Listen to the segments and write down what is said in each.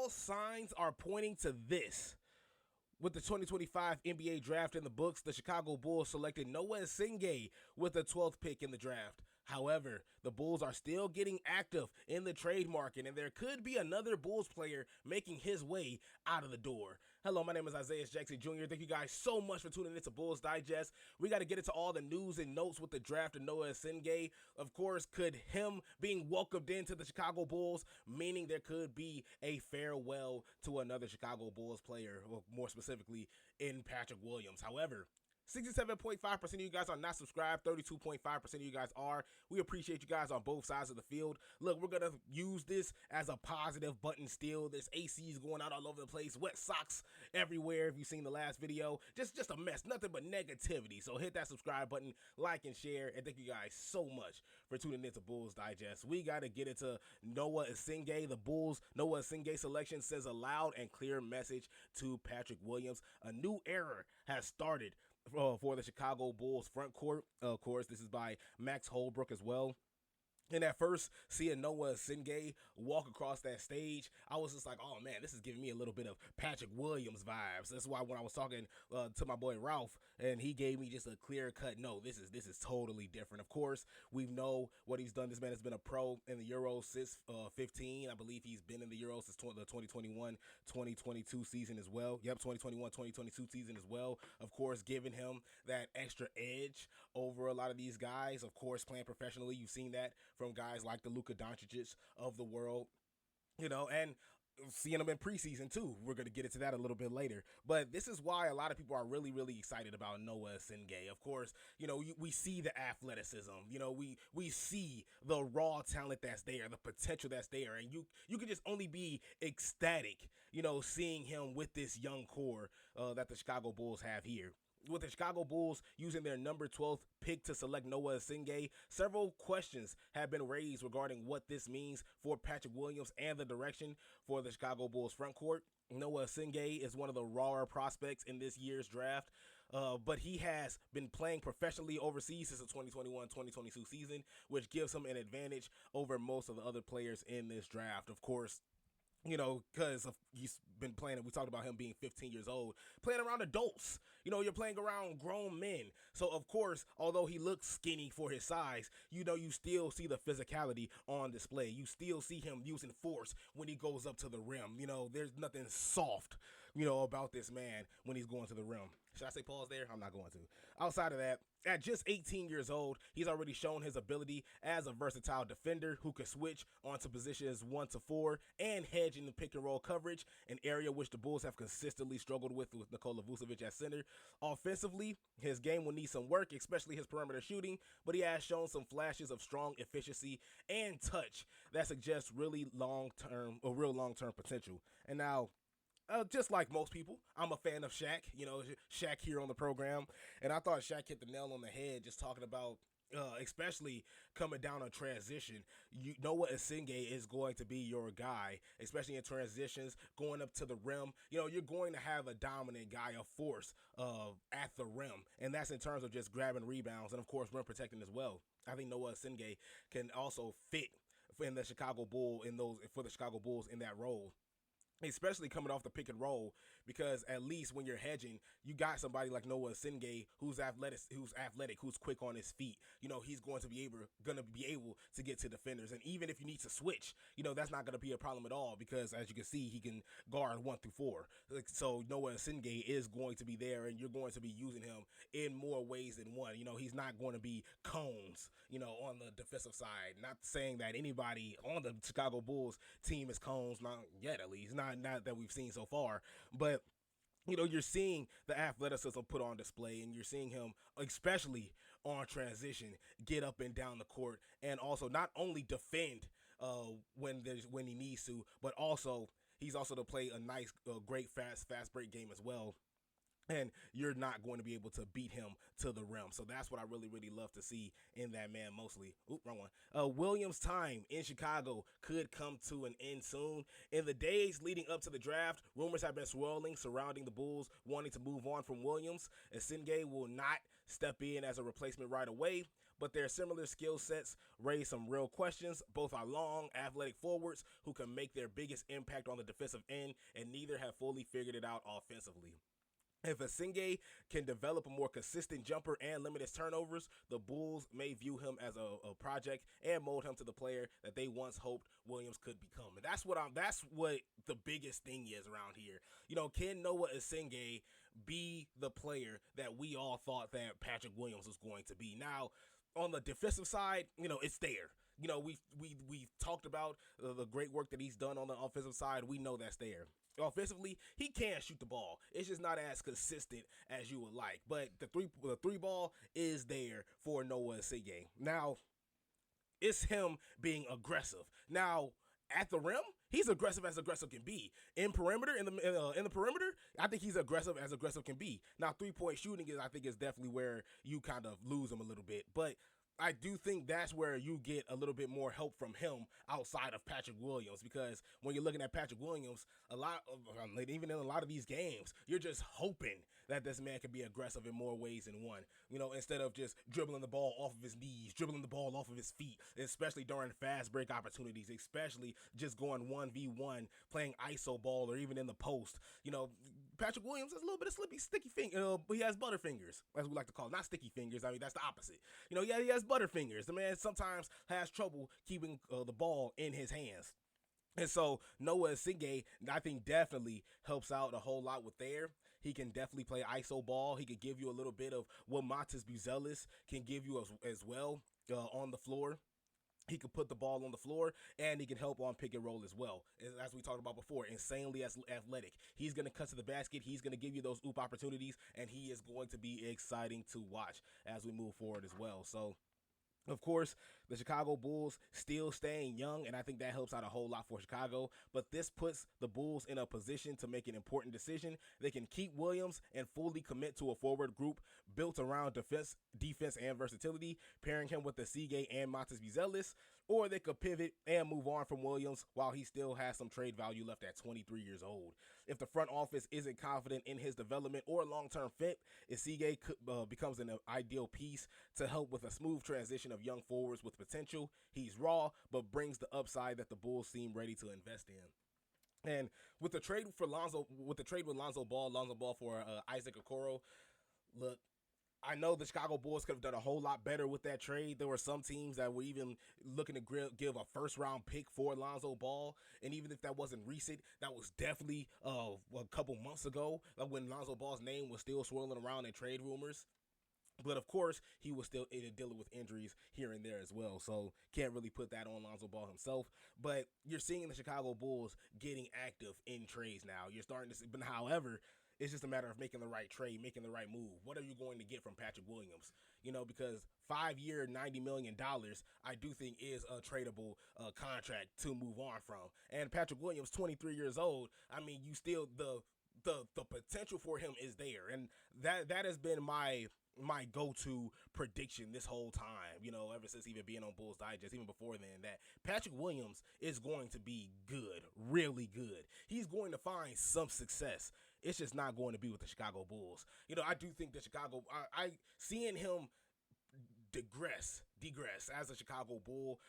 all signs are pointing to this. With the 2025 NBA draft in the books, the Chicago Bulls selected Noah Essengue with the 12th pick in the draft. However, the Bulls are still getting active in the trade market, and there could be another Bulls player making his way out of the door. Hello, my name is Isaias Jackson Jr. Thank you guys so much for tuning in to Bulls Digest. We got to get into all the news and notes with the draft of Noah Essengue. Of course, could him being welcomed into the Chicago Bulls, meaning there could be a farewell to another Chicago Bulls player, or more specifically in Patrick Williams. However, 67.5% of you guys are not subscribed. 32.5% of you guys are. We appreciate you guys on both sides of the field. Look, we're going to use this as a positive button still. There's ACs going out all over the place. Wet socks everywhere. If you've seen the last video, just a mess. Nothing but negativity. So hit that subscribe button, like and share. And thank you guys so much for tuning in to Bulls Digest. We got to get into Noah Essengue. The Bulls Noah Essengue selection sends a loud and clear message to Patrick Williams. A new era has started for the Chicago Bulls front court. Of course, this is by Max Holbrook as well. And at first, seeing Noah Essengue walk across that stage, I was just like, oh man, this is giving me a little bit of Patrick Williams vibes. That's why when I was talking to my boy Ralph, and he gave me just a clear cut, no, this is totally different. Of course, we know what he's done. This man has been a pro in the Euros since 15. I believe he's been in the Euros since the 2021-2022 season as well. Yep, 2021-2022 season as well. Of course, giving him that extra edge over a lot of these guys. Of course, playing professionally, you've seen that from guys like the Luka Doncic's of the world, and seeing them in preseason too. We're going to get into that a little bit later. But this is why a lot of people are really, really excited about Noah Essengue. Of course, we see the athleticism. We see the raw talent that's there, the potential that's there. And you can just only be ecstatic, seeing him with this young core that the Chicago Bulls have here. With the Chicago Bulls using their number 12th pick to select Noah Essengue, several questions have been raised regarding what this means for Patrick Williams and the direction for the Chicago Bulls front court. Noah Essengue is one of the rawer prospects in this year's draft, but he has been playing professionally overseas since the 2021-2022 season, which gives him an advantage over most of the other players in this draft. Of course, because he's been playing, we talked about him being 15 years old, playing around adults. You're playing around grown men. So, of course, although he looks skinny for his size, you still see the physicality on display. You still see him using force when he goes up to the rim. There's nothing soft, about this man when he's going to the rim. Should I say pause there? I'm not going to. Outside of that, at just 18 years old, he's already shown his ability as a versatile defender who could switch onto positions 1 to 4 and hedge in the pick and roll coverage, an area which the Bulls have consistently struggled with Nikola Vucevic at center. Offensively, his game will need some work, especially his perimeter shooting, but he has shown some flashes of strong efficiency and touch that suggests real long-term potential. And now, just like most people, I'm a fan of Shaq, Shaq here on the program. And I thought Shaq hit the nail on the head just talking about, especially coming down on transition. Noah Essengue is going to be your guy, especially in transitions, going up to the rim. You're going to have a dominant guy of force at the rim. And that's in terms of just grabbing rebounds and, of course, rim protecting as well. I think Noah Essengue can also fit for the Chicago Bulls in that role, especially coming off the pick and roll, because at least when you're hedging, you got somebody like Noah Essengue who's athletic, who's quick on his feet. He's going to be able to get to defenders, and even if you need to switch, that's not going to be a problem at all, because as you can see, he can guard 1 through 4. So Noah Essengue is going to be there, and you're going to be using him in more ways than one. He's not going to be cones, on the defensive side. Not saying that anybody on the Chicago Bulls team is cones, not yet at least. Not that we've seen so far, but you're seeing the athleticism put on display, and you're seeing him, especially on transition, get up and down the court, and also not only defend when he needs to, but also he's also to play a nice, great fast break game as well. And you're not going to be able to beat him to the rim. So that's what I really, really love to see in that man mostly. Oop, wrong one. Williams' time in Chicago could come to an end soon. In the days leading up to the draft, rumors have been swirling surrounding the Bulls wanting to move on from Williams. Essengue will not step in as a replacement right away, but their similar skill sets raise some real questions. Both are long, athletic forwards who can make their biggest impact on the defensive end, and neither have fully figured it out offensively. If Essengue can develop a more consistent jumper and limit his turnovers, the Bulls may view him as a project and mold him to the player that they once hoped Williams could become. And that's what the biggest thing is around here. Can Noah Essengue be the player that we all thought that Patrick Williams was going to be? Now, on the defensive side, it's there. We've talked about the great work that he's done on the offensive side. We know that's there. Offensively, he can shoot the ball. It's just not as consistent as you would like. But the three ball is there for Noah Essengue. Now, it's him being aggressive. Now, at the rim, he's aggressive as aggressive can be. In the perimeter, I think he's aggressive as aggressive can be. Now, 3-point shooting I think is definitely where you kind of lose him a little bit. But I do think that's where you get a little bit more help from him outside of Patrick Williams, because when you're looking at Patrick Williams, even in a lot of these games, you're just hoping that this man can be aggressive in more ways than one. Instead of just dribbling the ball off of his knees, dribbling the ball off of his feet, especially during fast break opportunities, especially just going 1v1, playing iso ball, or even in the post. Patrick Williams has a little bit of sticky finger. He has butterfingers, as we like to call it. Not sticky fingers. I mean, that's the opposite. He has butterfingers. The man sometimes has trouble keeping the ball in his hands. And so Noah Essengue, I think, definitely helps out a whole lot with there. He can definitely play iso ball. He could give you a little bit of what Buzelis can give you as well on the floor. He can put the ball on the floor, and he can help on pick and roll as well. As we talked about before, insanely athletic. He's going to cut to the basket. He's going to give you those oop opportunities, and he is going to be exciting to watch as we move forward as well. So, of course, the Chicago Bulls still staying young, and I think that helps out a whole lot for Chicago. But this puts the Bulls in a position to make an important decision. They can keep Williams and fully commit to a forward group built around defense and versatility, pairing him with the Singate and Buzelis, or they could pivot and move on from Williams while he still has some trade value left at 23 years old. If the front office isn't confident in his development or long-term fit, Essengue becomes an ideal piece to help with a smooth transition of young forwards with potential. He's raw, but brings the upside that the Bulls seem ready to invest in. And with the trade with Lonzo Ball for Isaac Okoro, look, I know the Chicago Bulls could have done a whole lot better with that trade. There were some teams that were even looking to give a first-round pick for Lonzo Ball, and even if that wasn't recent, that was definitely a couple months ago, when Lonzo Ball's name was still swirling around in trade rumors. But, of course, he was still dealing with injuries here and there as well, so can't really put that on Lonzo Ball himself. But you're seeing the Chicago Bulls getting active in trades now. You're starting to see, but however, it's just a matter of making the right trade, making the right move. What are you going to get from Patrick Williams? Because 5-year, $90 million, I do think is a tradable contract to move on from. And Patrick Williams, 23 years old, I mean, you still, the potential for him is there. And that has been my go-to prediction this whole time, ever since even being on Bulls Digest, even before then, that Patrick Williams is going to be good, really good. He's going to find some success. It's just not going to be with the Chicago Bulls. I do think that I seeing him digress as a Chicago Bull,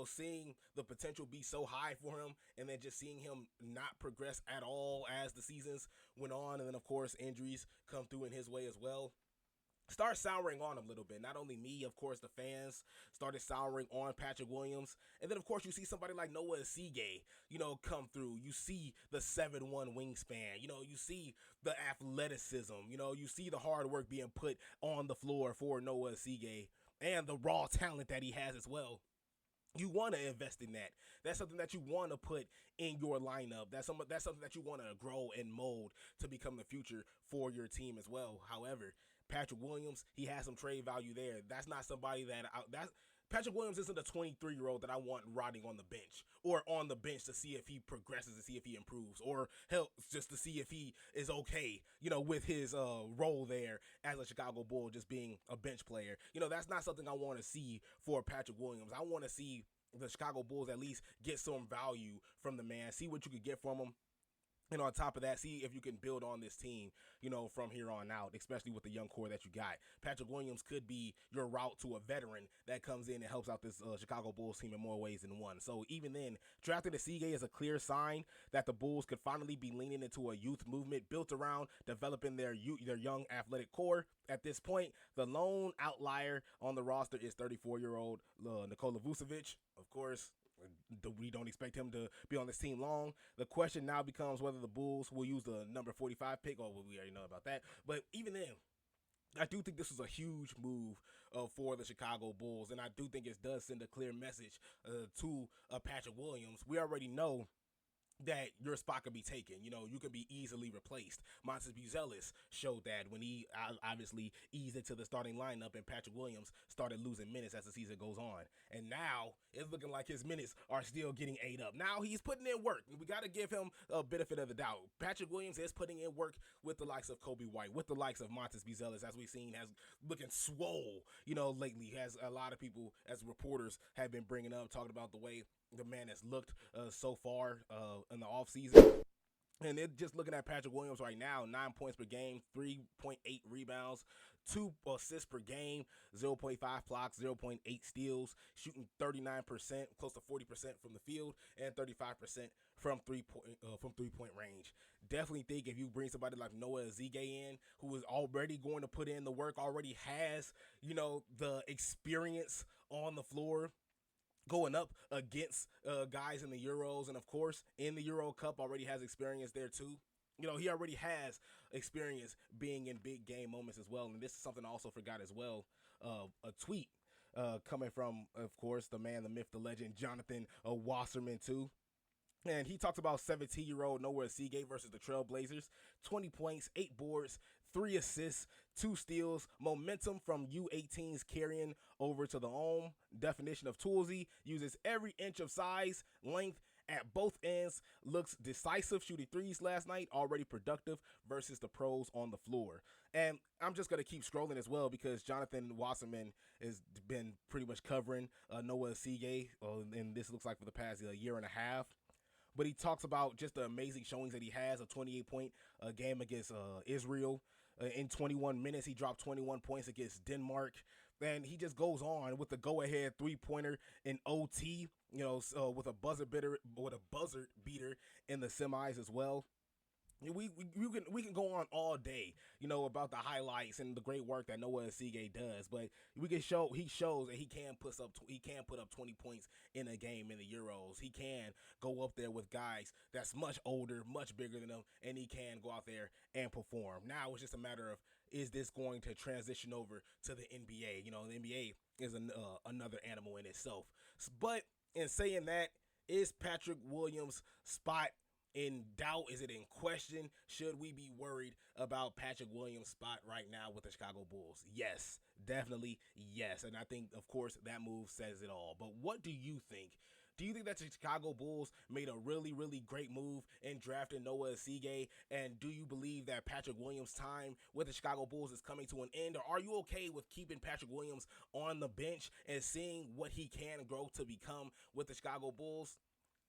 seeing the potential be so high for him, and then just seeing him not progress at all as the seasons went on, and then, of course, injuries come through in his way as well. Start souring on him a little bit. Not only me, of course, the fans started souring on Patrick Williams. And then, of course, you see somebody like Noah Essengue, come through. You see the 7'1" wingspan. You see the athleticism. You see the hard work being put on the floor for Noah Essengue and the raw talent that he has as well. You want to invest in that. That's something that you want to put in your lineup. That's something that you want to grow and mold to become the future for your team as well. However, Patrick Williams, he has some trade value there. That's not somebody Patrick Williams isn't a 23-year-old that I want rotting on the bench, or on the bench to see if he progresses, to see if he improves, or hell, just to see if he is okay, with his role there as a Chicago Bull, just being a bench player. That's not something I want to see for Patrick Williams. I want to see the Chicago Bulls at least get some value from the man, see what you could get from him. And on top of that, see if you can build on this team, from here on out, especially with the young core that you got. Patrick Williams could be your route to a veteran that comes in and helps out this Chicago Bulls team in more ways than one. So even then, drafting Essengue is a clear sign that the Bulls could finally be leaning into a youth movement built around developing their young athletic core. At this point, the lone outlier on the roster is 34-year-old Nikola Vucevic. Of course, we don't expect him to be on this team long. The question now becomes whether the Bulls will use the number 45 pick, or we already know about that. But even then, I do think this was a huge move for the Chicago Bulls, and I do think it does send a clear message to Patrick Williams. We already know that your spot could be taken. You could be easily replaced. Buzelis showed that when he obviously eased into the starting lineup and Patrick Williams started losing minutes as the season goes on. And now it's looking like his minutes are still getting ate up. Now he's putting in work. We got to give him a benefit of the doubt. Patrick Williams is putting in work with the likes of Kobe White, with the likes of Buzelis, as we've seen, has looking swole, lately. Has a lot of people, as reporters, have been bringing up, talking about the way the man has looked so far in the offseason. And they're just looking at Patrick Williams right now, 9 points per game, 3.8 rebounds, 2 assists per game, 0.5 blocks, 0.8 steals, shooting 39%, close to 40% from the field, and 35% from three-point range. Definitely think if you bring somebody like Noah Essengue in, who is already going to put in the work, already has, the experience on the floor, going up against guys in the Euros, and of course in the Euro Cup, already has experience there too. He already has experience being in big game moments as well. And this is something I also forgot as well. A tweet coming from, of course, the man, the myth, the legend, Jonathan Wasserman too. And he talks about 17-year-old Noah Singate versus the Trailblazers. 20 points, 8 boards, 3 assists, 2 steals. Momentum from U18s carrying over to the home. Definition of toolsy. Uses every inch of size, length at both ends. Looks decisive, shooting threes last night. Already productive versus the pros on the floor. And I'm just going to keep scrolling as well, because Jonathan Wasserman has been pretty much covering Noah Essengue, and this looks like for the past year and a half. But he talks about just the amazing showings that he has. A 28-point game against Israel. In 21 minutes, he dropped 21 points against Denmark. And he just goes on with the go-ahead three-pointer in OT, with a buzzer beater in the semis as well. We can go on all day, about the highlights and the great work that Noah Essengue does, but he shows that he can put up 20 points in a game in the Euros. He can go up there with guys that's much older, much bigger than him, and he can go out there and perform. Now it's just a matter of, is this going to transition over to the NBA? The NBA is another animal in itself. But in saying that, is Patrick Williams' spot in doubt? Is it in question? Should we be worried about Patrick Williams' spot right now with the Chicago Bulls? Yes, definitely yes. And I think, of course, that move says it all. But what do you think? Do you think that the Chicago Bulls made a really, really great move in drafting Noah Essengue? And do you believe that Patrick Williams' time with the Chicago Bulls is coming to an end? Or are you okay with keeping Patrick Williams on the bench and seeing what he can grow to become with the Chicago Bulls?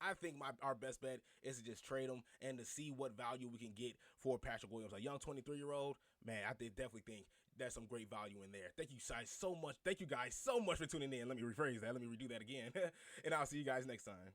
I think our best bet is to just trade him and to see what value we can get for Patrick Williams. A young 23-year-old, man, I definitely think there's some great value in there. Thank you guys so much. Thank you guys so much for tuning in. Let me rephrase that. Let me redo that again. And I'll see you guys next time.